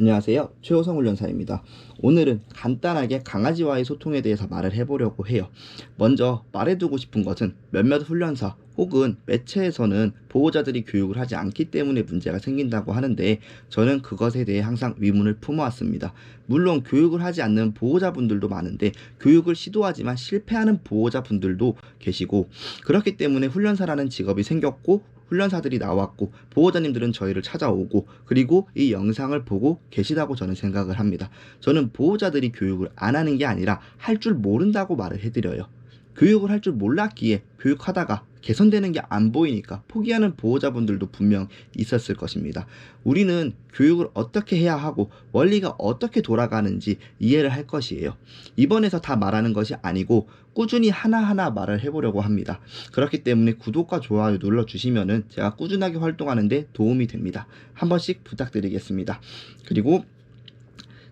안녕하세요. 최호성 훈련사입니다. 오늘은 간단하게 강아지와의 소통에 대해서 말을 해보려고 해요. 먼저 말해두고 싶은 것은 몇몇 훈련사 혹은 매체에서는 보호자들이 교육을 하지 않기 때문에 문제가 생긴다고 하는데, 저는 그것에 대해 항상 의문을 품어왔습니다. 물론 교육을 하지 않는 보호자분들도 많은데 교육을 시도하지만 실패하는 보호자분들도 계시고, 그렇기 때문에 훈련사라는 직업이 생겼고 훈련사들이 나왔고 보호자님들은 저희를 찾아오고, 그리고 이 영상을 보고 계시다고 저는 생각을 합니다. 저는 보호자들이 교육을 안 하는 게 아니라 할 줄 모른다고 말을 해드려요. 교육을 할 줄 몰랐기에 교육하다가 개선되는 게 안 보이니까 포기하는 보호자분들도 분명 있었을 것입니다. 우리는 교육을 어떻게 해야 하고 원리가 어떻게 돌아가는지 이해를 할 것이에요. 이번에서 다 말하는 것이 아니고 꾸준히 하나하나 말을 해보려고 합니다. 그렇기 때문에 구독과 좋아요 눌러주시면은 제가 꾸준하게 활동하는데 도움이 됩니다. 한 번씩 부탁드리겠습니다. 그리고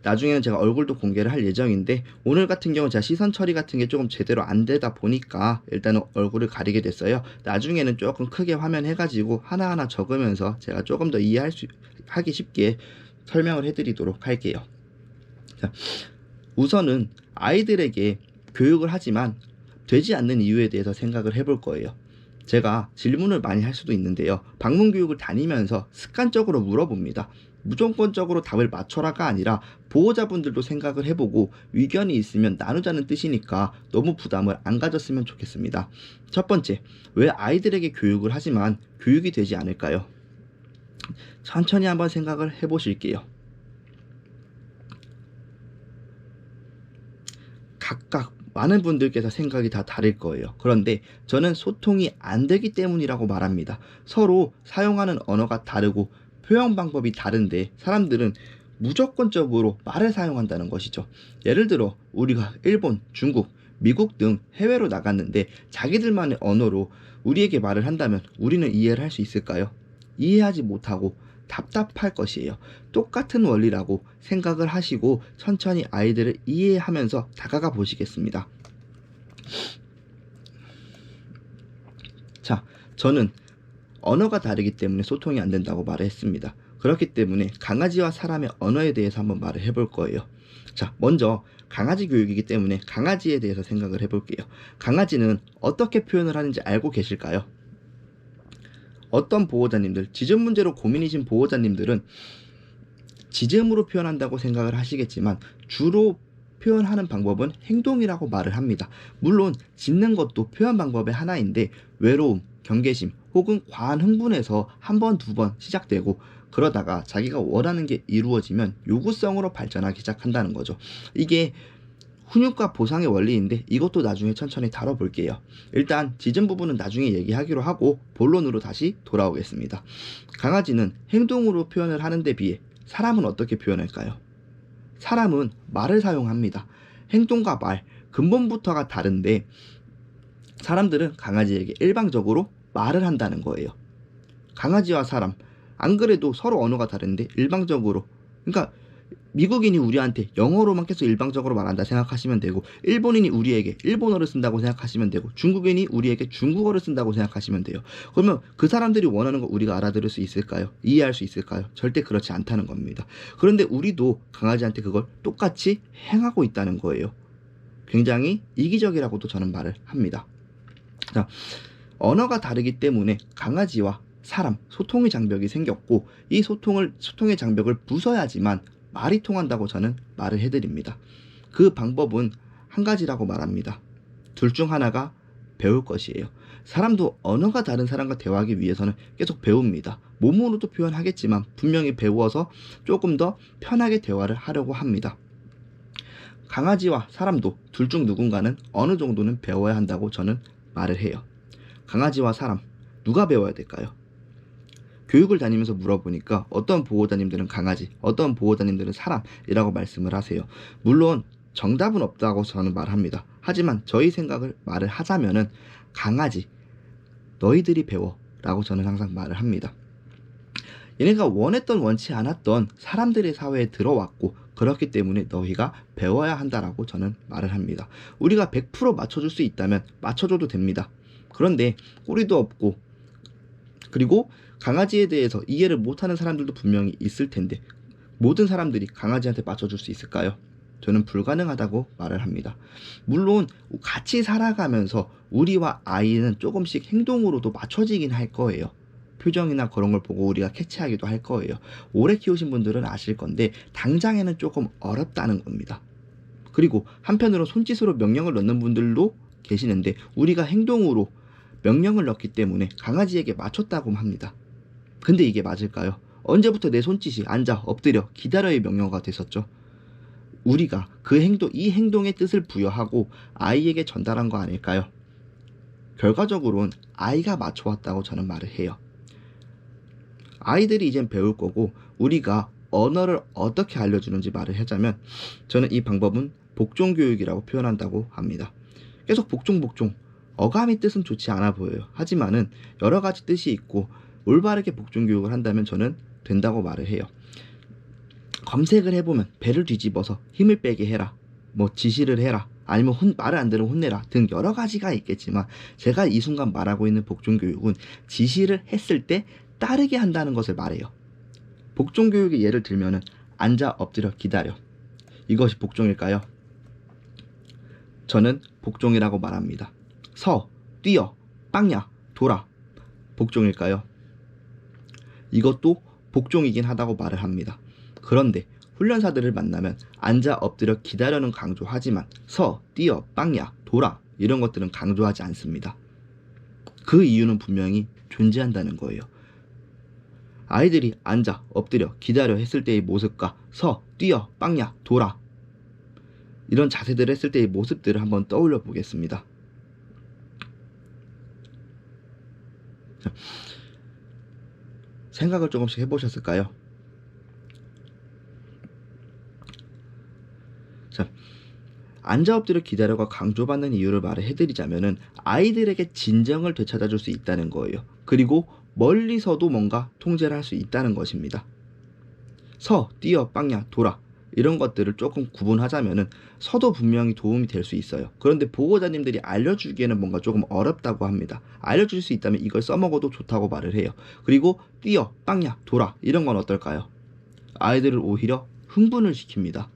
나중에는 제가 얼굴도 공개를 할 예정인데, 오늘 같은 경우 제가 시선 처리 같은 게 조금 제대로 안 되다 보니까 일단은 얼굴을 가리게 됐어요. 나중에는 조금 크게 화면 해가지고 하나하나 적으면서 제가 조금 더 하기 쉽게 설명을 해드리도록 할게요. 자, 우선은 아이들에게 교육을 하지만 되지 않는 이유에 대해서 생각을 해볼 거예요. 제가 질문을 많이 할 수도 있는데요. 방문교육을 다니면서 습관적으로 물어봅니다. 무조건적으로 답을 맞춰라가 아니라 보호자분들도 생각을 해보고 의견이 있으면 나누자는 뜻이니까 너무 부담을 안 가졌으면 좋겠습니다. 첫 번째, 왜 아이들에게 교육을 하지만 교육이 되지 않을까요? 천천히 한번 생각을 해보실게요. 각각 많은 분들께서 생각이 다 다를 거예요. 그런데 저는 소통이 안 되기 때문이라고 말합니다. 서로 사용하는 언어가 다르고 표현 방법이 다른데 사람들은 무조건적으로 말을 사용한다는 것이죠. 예를 들어 우리가 일본, 중국, 미국 등 해외로 나갔는데 자기들만의 언어로 우리에게 말을 한다면 우리는 이해를 할 수 있을까요? 이해하지 못하고 답답할 것이에요. 똑같은 원리라고 생각을 하시고 천천히 아이들을 이해하면서 다가가 보시겠습니다. 자, 저는 언어가 다르기 때문에 소통이 안 된다고 말을 했습니다. 그렇기 때문에 강아지와 사람의 언어에 대해서 한번 말을 해볼 거예요. 자, 먼저 강아지 교육이기 때문에 강아지에 대해서 생각을 해볼게요. 강아지는 어떻게 표현을 하는지 알고 계실까요? 어떤 보호자님들, 짖음 문제로 고민이신 보호자님들은 짖음으로 표현한다고 생각을 하시겠지만 주로 표현하는 방법은 행동이라고 말을 합니다. 물론 짖는 것도 표현 방법의 하나인데 외로움, 경계심 혹은 과한 흥분에서 한 번, 두 번 시작되고, 그러다가 자기가 원하는 게 이루어지면 요구성으로 발전하기 시작한다는 거죠. 이게 훈육과 보상의 원리인데 이것도 나중에 천천히 다뤄볼게요. 일단 짖은 부분은 나중에 얘기하기로 하고 본론으로 다시 돌아오겠습니다. 강아지는 행동으로 표현을 하는데 비해 사람은 어떻게 표현할까요? 사람은 말을 사용합니다. 행동과 말, 근본부터가 다른데 사람들은 강아지에게 일방적으로 말을 한다는 거예요. 강아지와 사람, 안 그래도 서로 언어가 다른데 일방적으로, 그러니까 미국인이 우리한테 영어로만 계속 일방적으로 말한다 생각하시면 되고, 일본인이 우리에게 일본어를 쓴다고 생각하시면 되고, 중국인이 우리에게 중국어를 쓴다고 생각하시면 돼요. 그러면 그 사람들이 원하는 거 우리가 알아들을 수 있을까요? 이해할 수 있을까요? 절대 그렇지 않다는 겁니다. 그런데 우리도 강아지한테 그걸 똑같이 행하고 있다는 거예요. 굉장히 이기적이라고도 저는 말을 합니다. 자, 언어가 다르기 때문에 강아지와 사람, 소통의 장벽이 생겼고, 이 소통의 장벽을 부숴야지만 말이 통한다고 저는 말을 해드립니다. 그 방법은 한 가지라고 말합니다. 둘 중 하나가 배울 것이에요. 사람도 언어가 다른 사람과 대화하기 위해서는 계속 배웁니다. 몸으로도 표현하겠지만 분명히 배워서 조금 더 편하게 대화를 하려고 합니다. 강아지와 사람도 둘 중 누군가는 어느 정도는 배워야 한다고 저는 말을 해요. 강아지와 사람, 누가 배워야 될까요? 교육을 다니면서 물어보니까 어떤 보호자님들은 강아지, 어떤 보호자님들은 사람이라고 말씀을 하세요. 물론 정답은 없다고 저는 말합니다. 하지만 저희 생각을 말을 하자면은 강아지, 너희들이 배워 라고 저는 항상 말을 합니다. 얘네가 원했던 원치 않았던 사람들의 사회에 들어왔고, 그렇기 때문에 너희가 배워야 한다라고 저는 말을 합니다. 우리가 100% 맞춰줄 수 있다면 맞춰줘도 됩니다. 그런데 꼬리도 없고, 그리고 강아지에 대해서 이해를 못하는 사람들도 분명히 있을 텐데, 모든 사람들이 강아지한테 맞춰줄 수 있을까요? 저는 불가능하다고 말을 합니다. 물론 같이 살아가면서 우리와 아이는 조금씩 행동으로도 맞춰지긴 할 거예요. 표정이나 그런 걸 보고 우리가 캐치하기도 할 거예요. 오래 키우신 분들은 아실 건데 당장에는 조금 어렵다는 겁니다. 그리고 한편으로 손짓으로 명령을 넣는 분들도 계시는데 우리가 행동으로 명령을 넣기 때문에 강아지에게 맞췄다고 합니다. 근데 이게 맞을까요? 언제부터 내 손짓이 앉아, 엎드려, 기다려의 명령어가 됐었죠? 우리가 이 행동의 뜻을 부여하고 아이에게 전달한 거 아닐까요? 결과적으로는 아이가 맞춰왔다고 저는 말을 해요. 아이들이 이젠 배울 거고 우리가 언어를 어떻게 알려주는지 말을 하자면 저는 이 방법은 복종교육이라고 표현한다고 합니다. 계속 복종 어감의 뜻은 좋지 않아 보여요. 하지만은 여러 가지 뜻이 있고 올바르게 복종교육을 한다면 저는 된다고 말을 해요. 검색을 해보면 배를 뒤집어서 힘을 빼게 해라, 뭐 지시를 해라, 아니면 말을 안 들으면 혼내라 등 여러 가지가 있겠지만 제가 이 순간 말하고 있는 복종교육은 지시를 했을 때 따르게 한다는 것을 말해요. 복종교육의 예를 들면은 앉아, 엎드려, 기다려. 이것이 복종일까요? 저는 복종이라고 말합니다. 서, 뛰어, 빵야, 돌아. 복종일까요? 이것도 복종이긴 하다고 말을 합니다. 그런데 훈련사들을 만나면 앉아, 엎드려, 기다려는 강조하지만 서, 뛰어, 빵야, 돌아 이런 것들은 강조하지 않습니다. 그 이유는 분명히 존재한다는 거예요. 아이들이 앉아, 엎드려, 기다려 했을 때의 모습과 서, 뛰어, 빵야, 돌아 이런 자세들을 했을 때의 모습들을 한번 떠올려 보겠습니다. 생각을 조금씩 해보셨을까요? 자, 앉아, 엎드려, 기다려가 강조받는 이유를 말을 해드리자면은 아이들에게 진정을 되찾아줄 수 있다는 거예요. 그리고 멀리서도 뭔가 통제를 할 수 있다는 것입니다. 서, 뛰어, 빵야, 돌아 이런 것들을 조금 구분하자면은 서도 분명히 도움이 될 수 있어요. 그런데 보호자님들이 알려주기에는 뭔가 조금 어렵다고 합니다. 알려줄 수 있다면 이걸 써먹어도 좋다고 말을 해요. 그리고 뛰어, 빵야, 돌아 이런 건 어떨까요? 아이들을 오히려 흥분을 시킵니다.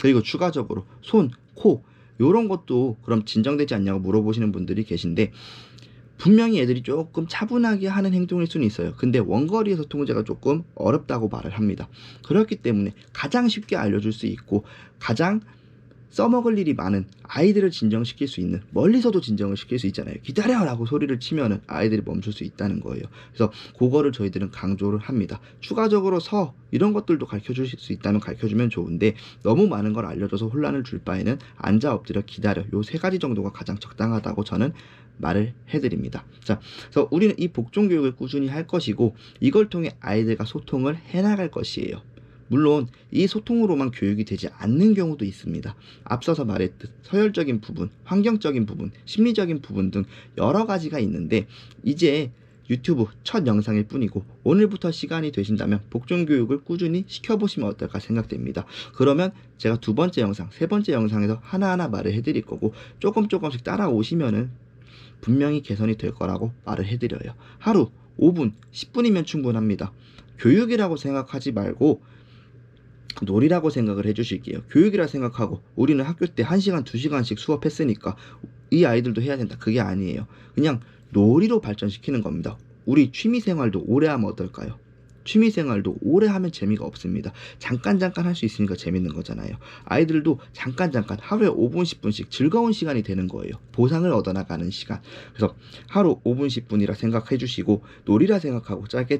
그리고 추가적으로 손, 코 이런 것도 그럼 진정되지 않냐고 물어보시는 분들이 계신데 분명히 애들이 조금 차분하게 하는 행동일 수는 있어요. 근데 원거리에서 통제가 조금 어렵다고 말을 합니다. 그렇기 때문에 가장 쉽게 알려줄 수 있고 가장 써먹을 일이 많은 아이들을 진정시킬 수 있는 멀리서도 진정을 시킬 수 있잖아요. 기다려 라고 소리를 치면은 아이들이 멈출 수 있다는 거예요. 그래서 그거를 저희들은 강조를 합니다. 추가적으로 서 이런 것들도 가르쳐 주실 수 있다면 가르쳐 주면 좋은데 너무 많은 걸 알려줘서 혼란을 줄 바에는 앉아, 엎드려, 기다려 요 세 가지 정도가 가장 적당하다고 저는 말을 해드립니다. 자, 그래서 우리는 이 복종교육을 꾸준히 할 것이고 이걸 통해 아이들과 소통을 해나갈 것이에요. 물론 이 소통으로만 교육이 되지 않는 경우도 있습니다. 앞서서 말했듯 서열적인 부분, 환경적인 부분, 심리적인 부분 등 여러 가지가 있는데 이제 유튜브 첫 영상일 뿐이고 오늘부터 시간이 되신다면 복종교육을 꾸준히 시켜보시면 어떨까 생각됩니다. 그러면 제가 두 번째 영상, 세 번째 영상에서 하나하나 말을 해드릴 거고 조금씩 따라오시면은 분명히 개선이 될 거라고 말을 해드려요. 하루 5분, 10분이면 충분합니다. 교육이라고 생각하지 말고 놀이라고 생각을 해주실게요. 교육이라 생각하고 우리는 학교 때 1시간, 2시간씩 수업했으니까 이 아이들도 해야 된다. 그게 아니에요. 그냥 놀이로 발전시키는 겁니다. 우리 취미생활도 오래 하면 어떨까요? 취미생활도 오래 하면 재미가 없습니다. 잠깐 할 수 있으니까 재밌는 거잖아요. 아이들도 잠깐 하루에 5분 10분씩 즐거운 시간이 되는 거예요. 보상을 얻어나가는 시간. 그래서 하루 5분 10분이라 생각해 주시고 놀이라 생각하고 짧게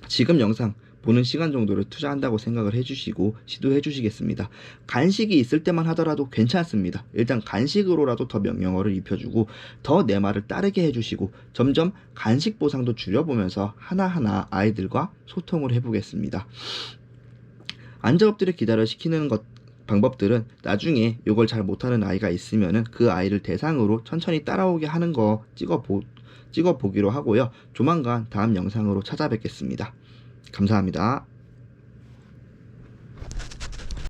지금 영상 보는 시간 정도를 투자한다고 생각을 해주시고 시도해 주시겠습니다. 간식이 있을 때만 하더라도 괜찮습니다. 일단 간식으로라도 더 명령어를 입혀주고 더 내 말을 따르게 해주시고 점점 간식 보상도 줄여보면서 하나하나 아이들과 소통을 해보겠습니다. 앉아, 엎드려, 기다려 시키는 방법들은 나중에 이걸 잘 못하는 아이가 있으면은 그 아이를 대상으로 천천히 따라오게 하는 거 찍어보기로 하고요. 조만간 다음 영상으로 찾아뵙겠습니다. 감사합니다.